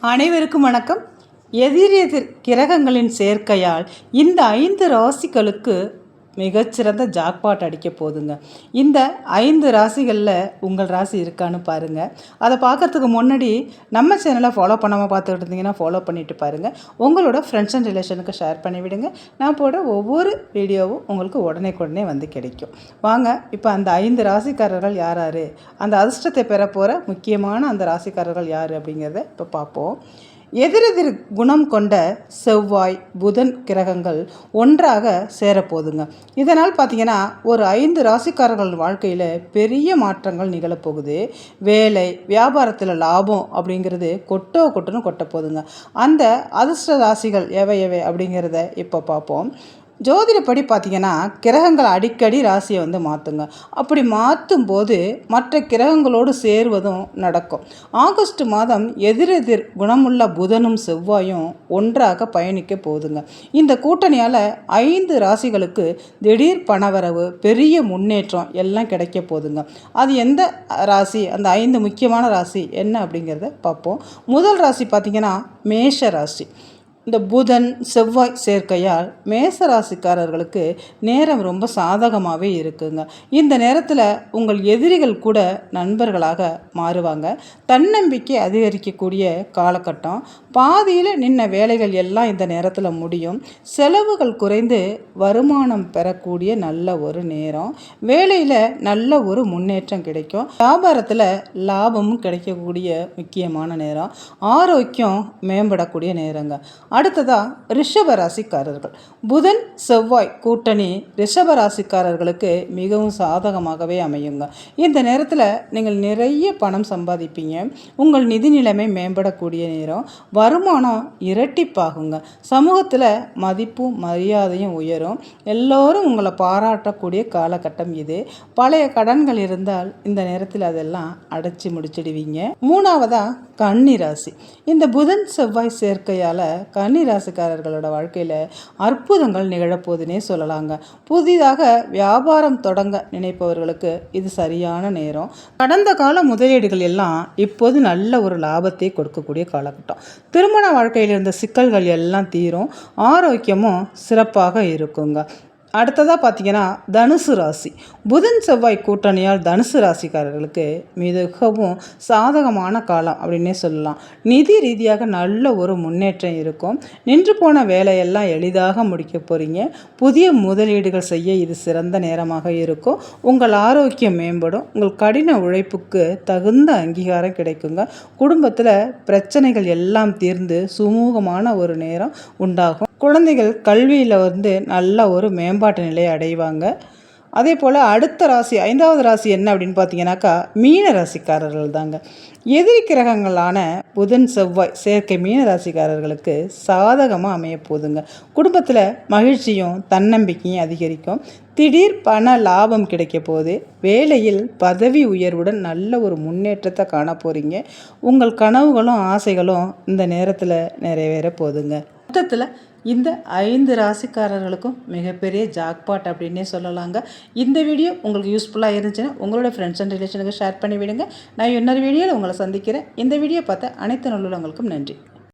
அனைவருக்கும் வணக்கம். எதிரெதிர் கிரகங்களின் சேர்க்கையால் இந்த 5 ராசிகளுக்கு மிகச்சிறந்த ஜாக்பாட் அடிக்க போகுதுங்க. இந்த 5 ராசிகளில் உங்கள் ராசி இருக்கான்னு பாருங்கள். அதை பார்க்கறதுக்கு முன்னாடி நம்ம சேனலை ஃபாலோ பண்ணாமல் பார்த்துக்கிட்டு இருந்தீங்கன்னா ஃபாலோ பண்ணிவிட்டு பாருங்கள். உங்களோட ஃப்ரெண்ட்ஸ் அண்ட் ரிலேஷனுக்கு ஷேர் பண்ணிவிடுங்க. நான் போட ஒவ்வொரு வீடியோவும் உங்களுக்கு உடனே வந்து கிடைக்கும். வாங்க இப்போ அந்த 5 ராசிக்காரர்கள் யார் யார், அந்த அதிர்ஷ்டத்தை பெற போகிற முக்கியமான அந்த ராசிக்காரர்கள் யார் அப்படிங்கிறத இப்போ பார்ப்போம். எதிரெதிர் குணம் கொண்ட செவ்வாய் புதன் கிரகங்கள் ஒன்றாக சேரப்போகுதுங்க. இதனால் பார்த்திங்கன்னா ஒரு 5 ராசிக்காரர்கள் வாழ்க்கையில் பெரிய மாற்றங்கள் நிகழப்போகுது. வேலை வியாபாரத்தில் லாபம் அப்படிங்கிறது கொட்டுன்னு கொட்ட போகுதுங்க. அந்த அதிர்ஷ்ட ராசிகள் எவை அப்படிங்கிறத இப்போ பார்ப்போம். ஜோதிடப்படி பார்த்திங்கன்னா கிரகங்கள் அடிக்கடி ராசியை மாற்றுங்க. அப்படி மாற்றும் போது மற்ற கிரகங்களோடு சேருவதும் நடக்கும். ஆகஸ்ட் மாதம் எதிரெதிர் குணமுள்ள புதனும் செவ்வாயும் ஒன்றாக பயணிக்க போகுதுங்க. இந்த கூட்டணியால் 5 ராசிகளுக்கு திடீர் பணவரவு, பெரிய முன்னேற்றம் எல்லாம் கிடைக்க போகுதுங்க. அது எந்த ராசி, அந்த 5 முக்கியமான ராசி என்ன அப்படிங்கிறத பார்ப்போம். முதல் ராசி பார்த்திங்கன்னா மேஷ ராசி. இந்த புதன் செவ்வாய் சேர்க்கையால் மேச ராசிக்காரர்களுக்கு நேரம் ரொம்ப சாதகமாகவே இருக்குங்க. இந்த நேரத்தில் உங்கள் எதிரிகள் கூட நண்பர்களாக மாறுவாங்க. தன்னம்பிக்கை அதிகரிக்கக்கூடிய காலகட்டம். பாதியில் நின்ன வேலைகள் எல்லாம் இந்த நேரத்தில் முடியும். செலவுகள் குறைந்து வருமானம் பெறக்கூடிய நல்ல ஒரு நேரம். வேலையில் நல்ல ஒரு முன்னேற்றம் கிடைக்கும். வியாபாரத்தில் லாபமும் கிடைக்கக்கூடிய முக்கியமான நேரம். ஆரோக்கியம் மேம்படக்கூடிய நேரங்க. அடுத்ததாக ரிஷபராசிக்காரர்கள். புதன் செவ்வாய் கூட்டணி ரிஷபராசிக்காரர்களுக்கு மிகவும் சாதகமாகவே அமையுங்க. இந்த நேரத்தில் நீங்கள் நிறைய பணம் சம்பாதிப்பீங்க. உங்கள் நிதி நிலைமை மேம்படக்கூடிய நேரம். வருமானம் இரட்டிப்பாகுங்க. சமூகத்தில் மதிப்பும் மரியாதையும் உயரும். எல்லோரும் உங்களை பாராட்டக்கூடிய காலகட்டம் இது. பழைய கடன்கள் இருந்தால் இந்த நேரத்தில் அதெல்லாம் அடைச்சி முடிச்சிடுவீங்க. மூணாவதாக கன்னி ராசி. இந்த புதன் செவ்வாய் சேர்க்கையால் கன்னி ராசிக்காரர்களோட வாழ்க்கையில் அற்புதங்கள் நிகழப்போதுன்னே சொல்லலாங்க. புதிதாக வியாபாரம் தொடங்க நினைப்பவர்களுக்கு இது சரியான நேரம். கடந்த கால முதலீடுகள் எல்லாம் இப்போது நல்ல ஒரு லாபத்தை கொடுக்கக்கூடிய காலகட்டம். திருமண வாழ்க்கையில் இருந்த சிக்கல்கள் எல்லாம் தீரும். ஆரோக்கியமும் சிறப்பாக இருக்குங்க. அடுத்ததாக பார்த்திங்கன்னா தனுசு ராசி. புதன் செவ்வாய் கூட்டணியால் தனுசு ராசிக்காரர்களுக்கு மிகவும் சாதகமான காலம் அப்படின்னே சொல்லலாம். நிதி ரீதியாக நல்ல ஒரு முன்னேற்றம் இருக்கும். நின்று போன வேலையெல்லாம் எளிதாக முடிக்க போகிறீங்க. புதிய முதலீடுகள் செய்ய இது சிறந்த நேரமாக இருக்கும். உங்கள் ஆரோக்கியம் மேம்படும். உங்கள் கடின உழைப்புக்கு தகுந்த அங்கீகாரம் கிடைக்குங்க. குடும்பத்தில் பிரச்சனைகள் எல்லாம் தீர்ந்து சுமூகமான ஒரு நேரம் உண்டாகும். குழந்தைகள் கல்வியில் நல்ல ஒரு மேம்பாட்டு நிலையை அடைவாங்க. அதே போல் அடுத்த ராசி, 5வது ராசி என்ன அப்படின்னு பார்த்தீங்கன்னாக்கா மீன ராசிக்காரர்கள் தாங்க. எதிரி கிரகங்களான புதன் செவ்வாய் சேர்க்கை மீன ராசிக்காரர்களுக்கு சாதகமாக அமைய போகுதுங்க. குடும்பத்தில் மகிழ்ச்சியும் தன்னம்பிக்கையும் அதிகரிக்கும். திடீர் பண லாபம் கிடைக்க போகுது. வேலையில் பதவி உயர்வுடன் நல்ல ஒரு முன்னேற்றத்தை காண போகிறீங்க. உங்கள் கனவுகளும் ஆசைகளும் இந்த நேரத்தில் நிறைவேற போகுதுங்க. மொத்தத்தில் இந்த 5 ராசிக்காரர்களுக்கும் மிகப்பெரிய ஜாக்பாட் அப்படின்னே சொல்லலாங்க. இந்த வீடியோ உங்களுக்கு யூஸ்ஃபுல்லாக இருந்துச்சுன்னா உங்களோட ஃப்ரெண்ட்ஸ் அண்ட் ரிலேஷனுக்கு ஷேர் பண்ணி விடுங்க. நான் இன்னொரு வீடியோவில் உங்களை சந்திக்கிறேன். இந்த வீடியோ பார்த்த அனைத்து நல்லுள்ளவங்களுக்கும் நன்றி.